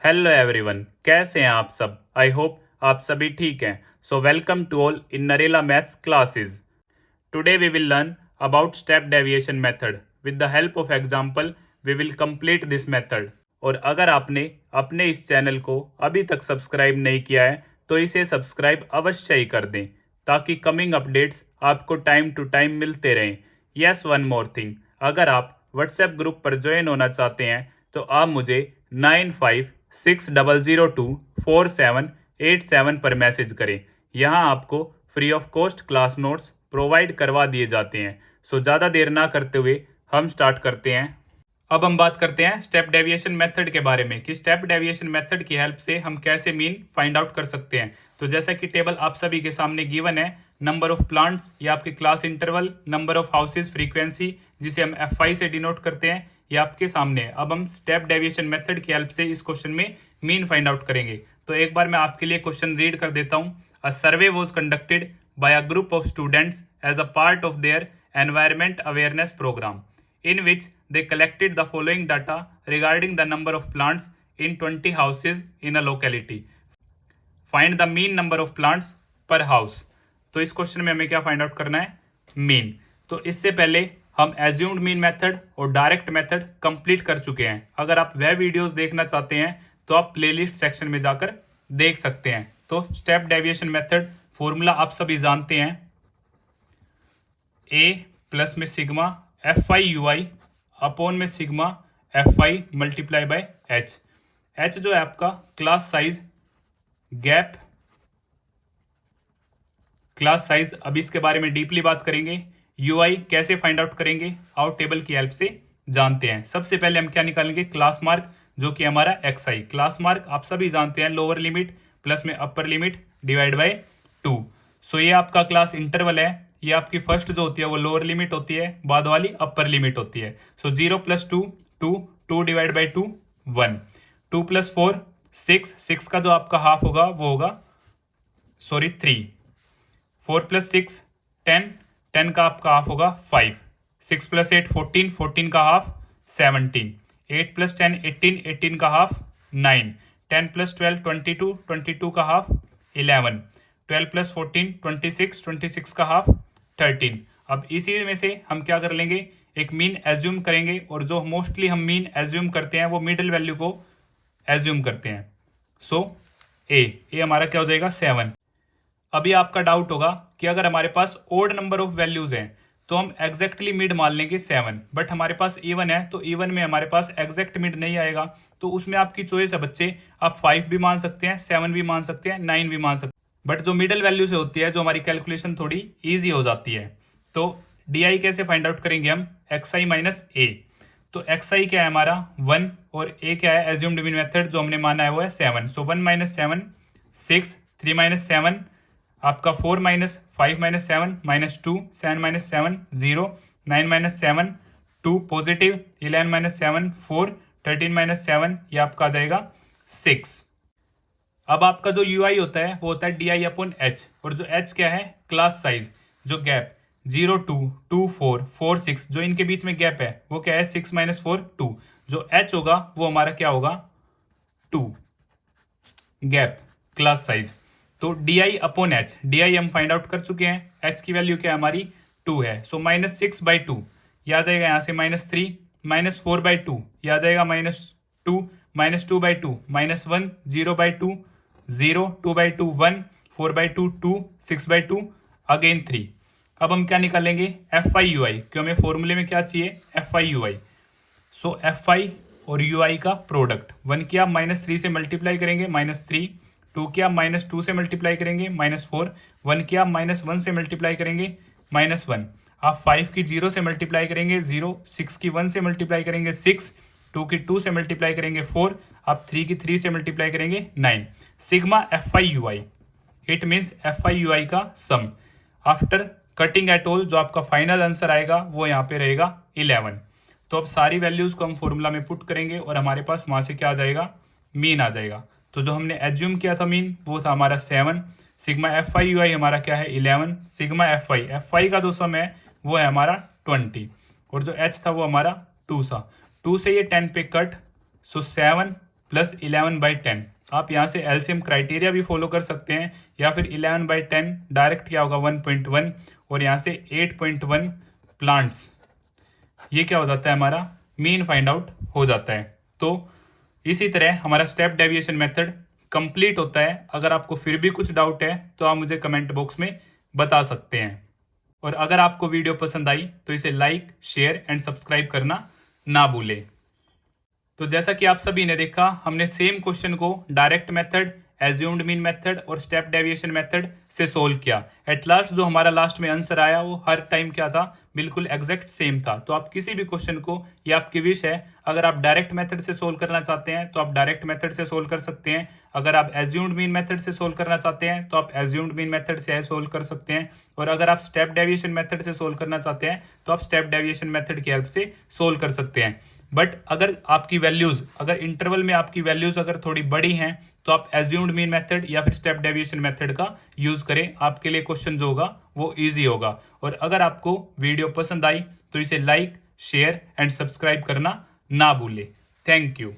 Hello everyone, कैसे हैं आप सब। आई होप आप सभी ठीक हैं। So welcome to all in Narela maths classes. Today we will learn about step deviation method. With the help of example we will complete this method. और अगर आपने अपने इस चैनल को अभी तक सब्सक्राइब नहीं किया है तो इसे सब्सक्राइब अवश्य ही कर दें ताकि कमिंग अपडेट्स आपको टाइम टू टाइम मिलते रहें। यस, वन मोर थिंग, अगर आप व्हाट्सएप ग्रुप पर ज्वाइन होना चाहते हैं तो आप मुझे 9560024787 पर मैसेज करें। यहाँ आपको free of cost class notes provide करवा दिए जाते हैं। सो ज़्यादा देर ना करते हुए हम स्टार्ट करते हैं। अब हम बात करते हैं स्टेप डेविएशन मेथड के बारे में कि स्टेप डेविएशन मेथड की हेल्प से हम कैसे मीन फाइंड आउट कर सकते हैं। तो जैसा कि टेबल आप सभी के सामने गिवन है, नंबर ऑफ प्लांट्स या आपके class interval, number of houses, frequency जिसे हम F5 से डिनोट करते हैं, ये आपके सामने है। अब हम स्टेप डेविएशन मेथड की हेल्प से इस क्वेश्चन में मीन फाइंड आउट करेंगे। तो एक बार मैं आपके लिए क्वेश्चन रीड कर देता हूँ। A survey was conducted by a group of students as a part of their environment awareness programme in which they collected the following data regarding the number of plants in 20 houses in a locality. Find the mean number of plants per house. तो इस question में हमें क्या find out करना है? Mean. तो इससे पहले हम एज्यूम्ड मीन मेथड और डायरेक्ट मेथड कंप्लीट कर चुके हैं। अगर आप वह वीडियोस देखना चाहते हैं तो आप प्लेलिस्ट सेक्शन में जाकर देख सकते हैं। तो स्टेप डेविएशन मेथड फॉर्मूला आप सभी जानते हैं, ए प्लस में sigma F I U I upon में sigma F I multiply by H. H जो है आपका class size, gap, class size. अब इसके बारे में डीपली बात करेंगे। यू आई कैसे फाइंड आउट करेंगे, आउट टेबल की हेल्प से जानते हैं। सबसे पहले हम क्या निकालेंगे? क्लास मार्क, जो कि हमारा एक्स आई। क्लास मार्क आप सभी जानते हैं, लोअर लिमिट प्लस में अपर लिमिट डिवाइड बाय 2। सो ये आपका क्लास इंटरवल है। ये आपकी फर्स्ट जो होती है वो लोअर लिमिट होती है, बाद वाली अपर लिमिट होती है। सो 0 + 2 2, 2 डिवाइड बाई 2 1, 2 + 4 6, 6 का जो आपका हाफ होगा वो होगा 3, 4 + 6 10, 10 का आपका हाफ होगा 5, 6 + 8 14, 14 का हाफ 17, 8 + 10 18, 18 का हाफ 9, 10 + 12 22, 22 का हाफ 11, 12 + 14 26, 26 का हाफ 13। अब इसी में से हम क्या कर लेंगे? एक मीन एज्यूम करेंगे, और जो मोस्टली हम मीन एज्यूम करते हैं वो मिडिल वैल्यू को एज्यूम करते हैं। सो ए हमारा क्या हो जाएगा? 7। अभी आपका डाउट होगा कि अगर हमारे पास ओड नंबर ऑफ वैल्यूज हैं तो हम एग्जैक्टली मिड मान लेंगे 7, बट हमारे पास इवन है तो इवन में हमारे पास एग्जैक्ट मिड नहीं आएगा। तो उसमें आपकी चॉइस है बच्चे, आप 5 भी मान सकते हैं, 7 भी मान सकते हैं, 9 भी मान सकते हैं, बट जो मिडल वैल्यू से होती है जो हमारी कैलकुलेशन थोड़ी ईजी हो जाती है। तो डी आई कैसे फाइंड आउट करेंगे हम? एक्स आई माइनस ए। तो एक्स आई क्या है हमारा 1, और ए क्या है? एज्यूम्ड मीन मेथड जो हमने माना है वो है 7। सो 1 - 7 6, 3 - 7 आपका 4 - 5 - 7 -2, 7 - 7 0, 9 - 7 2 पॉजिटिव, 11 - 7 4, 13 - 7 ये आपका आ जाएगा 6। अब आपका जो यू आई होता है वो होता है डी आई अपॉन एच, और जो एच क्या है? Class size. जो गैप 0 2 2 4 4 6 जो इनके बीच में गैप है वो क्या है? 6 - 4 2। जो एच होगा वो हमारा क्या होगा? 2 गैप क्लास साइज। तो D I upon H, D I हम फाइंड आउट कर चुके हैं। एच की वैल्यू क्या है हमारी? 2 है। सो -6/2 ये आ जाएगा यहाँ से -3, -4/2 ये आ जाएगा -2, -2/2 -1, 0/2 0, 2/2 1, 4/2 2, 6/2 अगेन 3। अब हम क्या निकालेंगे? एफ आई यू आई, क्यों हमें फॉर्मूले में क्या चाहिए? F I U I. So F I और यू आई का प्रोडक्ट, 1 किया -3 से मल्टीप्लाई करेंगे -3, 2 किया -2 से मल्टीप्लाई करेंगे -4, 1 किया -1 से मल्टीप्लाई करेंगे -1, आप 5 की 0 से मल्टीप्लाई करेंगे 0, 6 की 1 से मल्टीप्लाई करेंगे 6, 2 की 2 से मल्टीप्लाई करेंगे 4, आप 3 की 3 से मल्टीप्लाई करेंगे 9। Sigma F I U I, it means F I U I का sum after cutting at all, जो आपका फाइनल आंसर आएगा वो यहाँ पे रहेगा 11। तो अब सारी वैल्यूज को हम फॉर्मूला में पुट करेंगे और हमारे पास वहां से क्या आ जाएगा? मीन आ जाएगा। तो जो हमने एज्यूम किया था मीन वो था हमारा 7। सिग्मा एफ आई यू आई हमारा क्या है? 11। सिग्मा एफ आई का जो सम है वो है हमारा 20, और जो एच था वो हमारा 2 था। 2 से ये 10 पे कट, सो 7 प्लस 11/10। आप यहाँ से एलसीएम क्राइटेरिया भी फॉलो कर सकते हैं, या फिर 11/10 डायरेक्ट क्या होगा 1.1, और यहाँ से 8.1 प्लांट्स, ये क्या हो जाता है हमारा मीन फाइंड आउट हो जाता है। तो इसी तरह हमारा स्टेप डेविएशन मेथड कंप्लीट होता है। अगर आपको फिर भी कुछ डाउट है तो आप मुझे कमेंट बॉक्स में बता सकते हैं। और अगर आपको वीडियो पसंद आई तो इसे लाइक, शेयर एंड सब्सक्राइब करना ना भूलें। तो जैसा कि आप सभी ने देखा, हमने सेम क्वेश्चन को direct method, assumed mean method और स्टेप डेविएशन मेथड से सोल्व किया। एट लास्ट जो हमारा लास्ट में आंसर आया वो हर टाइम क्या था, बिल्कुल एग्जैक्ट सेम था। तो आप किसी भी क्वेश्चन को, ये आपकी विश है, अगर आप डायरेक्ट मेथड से सोल्व करना चाहते हैं तो आप डायरेक्ट मेथड से सोल्व कर सकते हैं। अगर आप एज्यूम्ड मीन मेथड से सोल्व करना चाहते हैं तो आप एज्यूम्ड मीन मेथड से सोल्व कर सकते हैं। और अगर आप स्टेप डेविएशन मेथड से सोल्व करना चाहते हैं तो आप स्टेप डेविएशन मेथड की हेल्प से सोल्व कर सकते हैं। बट अगर आपकी वैल्यूज, अगर इंटरवल में आपकी वैल्यूज अगर थोड़ी बड़ी हैं तो आप एज्यूम्ड मीन मेथड या फिर स्टेप डेविएशन मेथड का यूज करें। आपके लिए क्वेश्चन जो होगा वो इजी होगा। और अगर आपको वीडियो पसंद आई तो इसे लाइक, शेयर एंड सब्सक्राइब करना ना भूलें। Thank you.